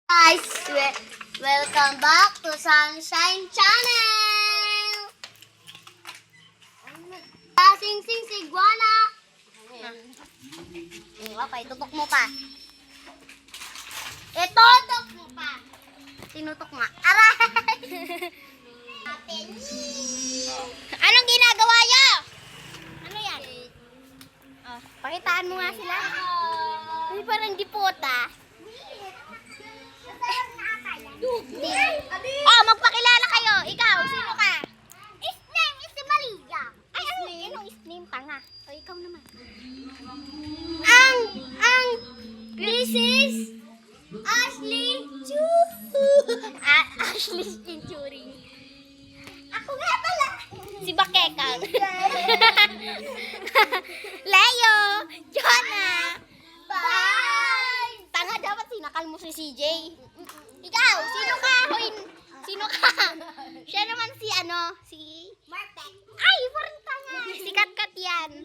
Guys, welcome back to Sunshine Channel! Sing-sing si Iguana! Okay, tutok mo pa. Tutok mo pa. Tinutok nga. Aray! Anong ginagawa niyo? Ano yan? Pakitaan mo nga sila. Ay, parang dipota. Magpakilala kayo. Ikaw, sino ka? His name is Malia. Ay, anong his name? Tanga. O, ikaw naman. This is Ashley Ashley Century. Ako nga pala. Si Bakekang. Leo. Jonah. Bye. Tanga, dapat sinakal mo si CJ. Ikaw, sino ka? Sino ka? Siya naman si Martek. Ay, parang tanga. Si Katkat yan.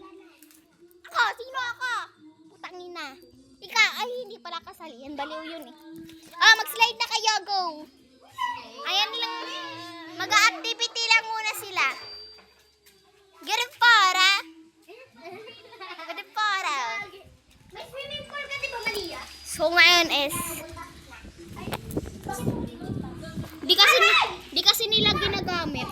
Sino ako? Putang ina. Ikaw, ay, hindi pala kasali. Yan, baliw yun eh. Mag-slide na kayo, go. Ayan lang, mag-activity lang muna sila. Get it para. May swimming pool ka, di ba, Malia? So, ngayon is... Di kasi nila ginagamit.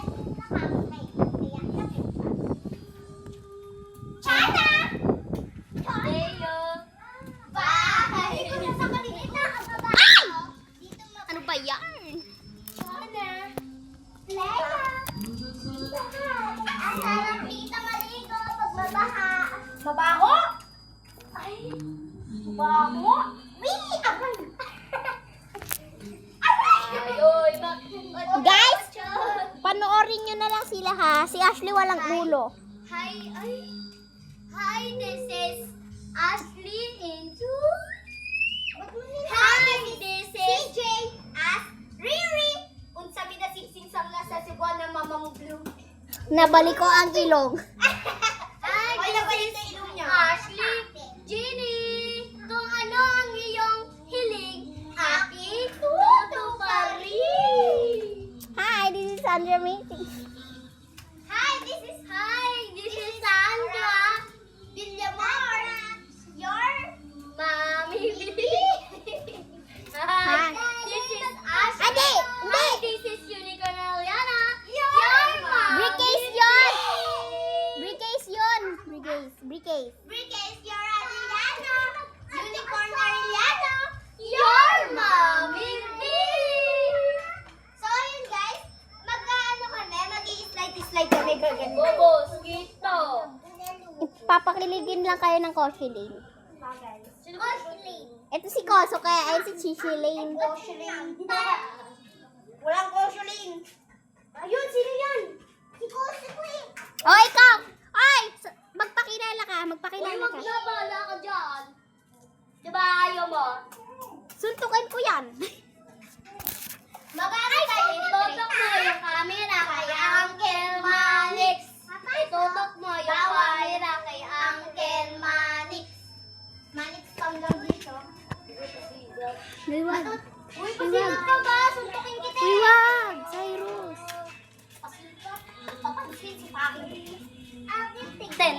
Chana! Leo! Bye! Ay! Ano ba yan? Chana! Leo! Ang sarap dito maligo pag mabaha. Mabaho? Ay! Mabaho? Wee! Abay! Guys, panoorin nyo na lang sila ha. Si Ashley walang ulo. Hi, this is Ashley into... Hi, this is CJ as Riri. Unsa mi na singsing lang sa Cebuan ng mama mo blue. Nabalik ko ang ilong. Ay, nabalik na ilong niya. Ashley, Jenny, kung ano ang iyong hiling, aking tutuparin. Hi, this is Sandra Mating. Hi, this is Sandra Villamor. Your mommy. Hi, this is Ashley. Hi, this is Unicorn Aliana. Your mom. Bricase, your Aliana. Unicorn Aliana. Your mommy. So, ayun guys, mag-slide kami gagawin. Bobos, gito. Papakiligin lang kayo ng Koshiling. Koshiling. Ito si Koso, kaya ayun si Chishiling. Koshiling. Walang Koshiling. Ayun, sino yan? Si Koso ko eh. Oh, ikaw. Ay, magpakilala ka. Uy, magbala ka dyan. Diba ayaw mo? Suntukin ko yan. Mag-aray kayo, itutok mo yung camera kay Uncle Manix. Itutok mo yung camera kay Uncle Manix. Manix pang lang dito. Liwag. Uy, pasino ka ba? Suntukin kita. Liwag, Cyrus. Papansin si Paki. Ten.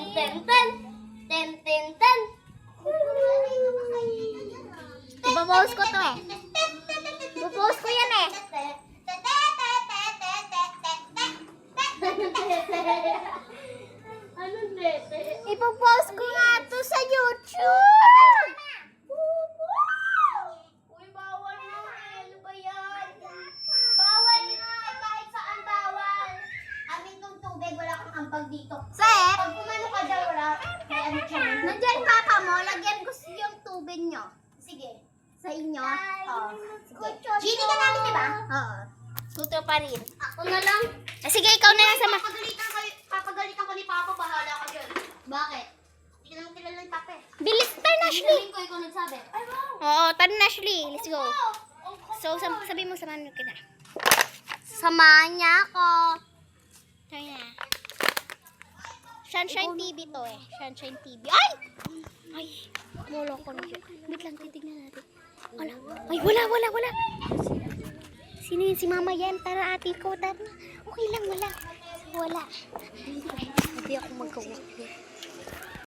Ipapost ko to eh. Ipapost ko yan eh. Anong dete? Ipapost ko nga to sa YouTube. Uy, bawal na. Ano ba yan? Bawal na. Kahit saan bawal. Amin tong tubig, wala kang ampag dito. Sir? Pag kumano ka dyan, wala. Kaya ano siya? Nandyan papa mo, lagyan ko yung tubig nyo. Sige. Sa inyo? Oo. Sige. Gini ka namin, diba? Oo. Tuto pa rin. Ako na lang. Sige, ikaw na lang sama. Papagalitan ko ni Papa, bahala ka dyan. Bakit? Hindi ka naman kilala ni Papa eh. Bilis tayo, Ashley. Ko, ikaw nagsabi. Ay, wow. Oo, tara na, Ashley. Let's go. So, sabi mo, samahan mo kita. Samahan niya ako. Tara na. Sunshine TV to eh. Sunshine TV. Ay! Ay! Molo ko na dyan. Wait lang, titignan natin. Wala. Ay, wala. Sino yun? Si mama yan. Tara, ate ko. Tara. Okay lang, wala. Wala. Hindi ako magkawak.